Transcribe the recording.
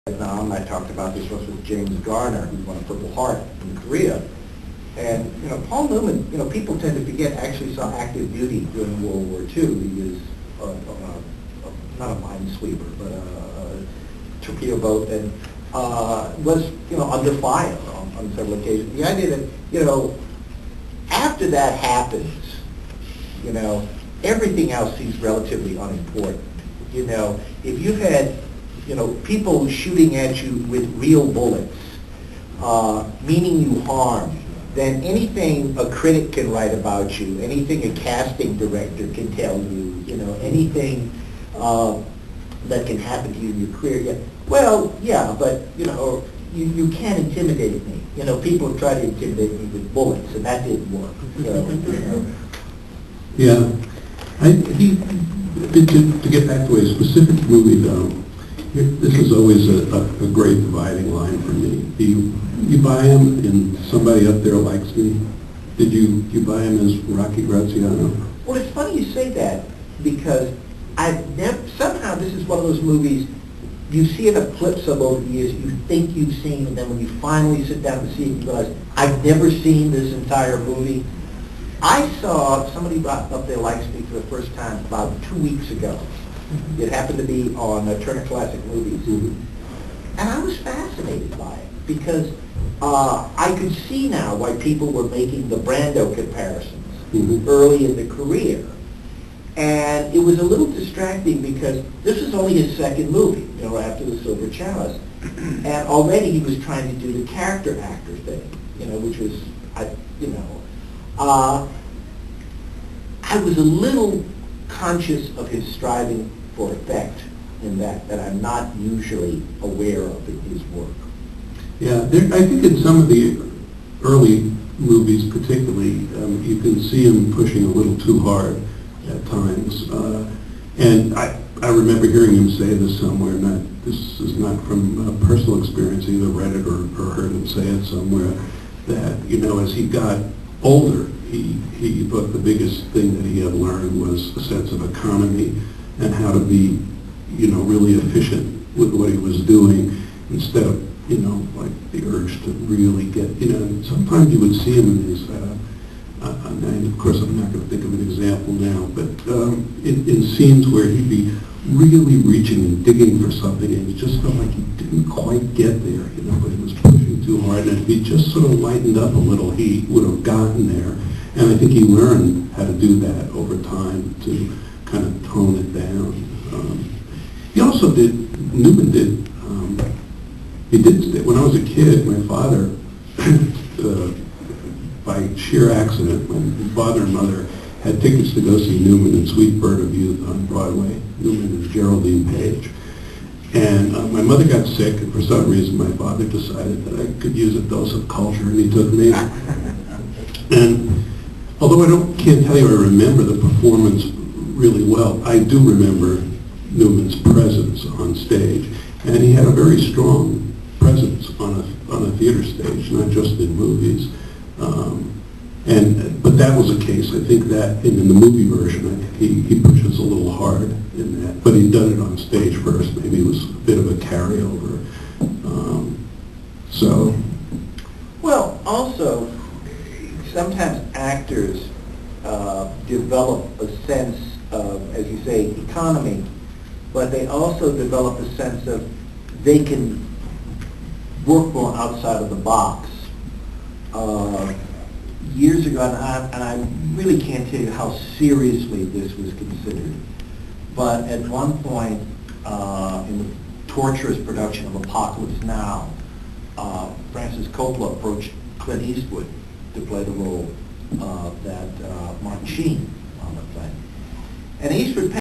Vietnam. I talked about this once with James Garner, who won a Purple Heart in Korea. And, Paul Newman, people tend to forget, actually saw active duty during World War II. He was not a minesweeper, but a torpedo boat, and was, under fire on several occasions. The idea that, after that happens, everything else seems relatively unimportant. If you had, people shooting at you with real bullets, meaning you harm, then anything a critic can write about you, anything a casting director can tell you, anything that can happen to you in your career. Yeah. Well, yeah, but, you can't intimidate me. People have tried to intimidate me with bullets, and that didn't work. So, Yeah. To get back to a specific movie, though, this is always a great dividing line for me. Do you buy him and somebody up there likes me? Did you buy him as Rocky Graziano? Well, it's funny you say that, because I've never, somehow this is one of those movies, you see it a clips of over the years, you think you've seen, and then when you finally sit down to see it, you realize, I've never seen this entire movie. I saw, somebody brought up There Likes Me for the first time about 2 weeks ago. It happened to be on Turner Classic Movies. Mm-hmm. And I was fascinated by it, because I could see now why people were making the Brando comparisons early in the career. And it was a little distracting, because this was only his second movie, after The Silver Chalice. And already he was trying to do the character actor thing, which was, I was a little conscious of his striving for effect in that I'm not usually aware of in his work. Yeah, I think in some of the early movies particularly, you can see him pushing a little too hard at times. And I remember hearing him say this somewhere, this is not from personal experience, either read it or heard him say it somewhere, that, as he got older, he thought the biggest thing that he had learned was a sense of economy and how to be, really efficient with what he was doing, instead of, like the urge to really get, sometimes you would see him in his, and of course I'm not going to think of an example now, but in scenes where he'd be really reaching and digging for something, and it just felt like he didn't quite get there, but he was pushing too hard, and if he just sort of lightened up a little, he would have gotten there. And I think he learned how to do that over time, to kind of tone it down. He also Newman did, when I was a kid, my father, by sheer accident, my father and mother had tickets to go see Newman in Sweet Bird of Youth on Broadway, Newman and Geraldine Page. And my mother got sick, and for some reason my father decided that I could use a dose of culture, and he took me. And although I can't tell you I remember the performance really well, I do remember Newman's presence on stage, and he had a very strong presence on a theater stage, not just in movies. But that was a case, I think, that in the movie version, he pushes a little hard in that, but he'd done it on stage first. Maybe it was a bit of a carryover. Well, also, sometimes actors develop a sense of, as you say, economy, but they also develop a sense of they can work more outside of the box. Years ago, and I really can't tell you how seriously this was considered, but at one point in the torturous production of Apocalypse Now, Francis Coppola approached Clint Eastwood to play the role that Martin Sheen on the play. And Eastwood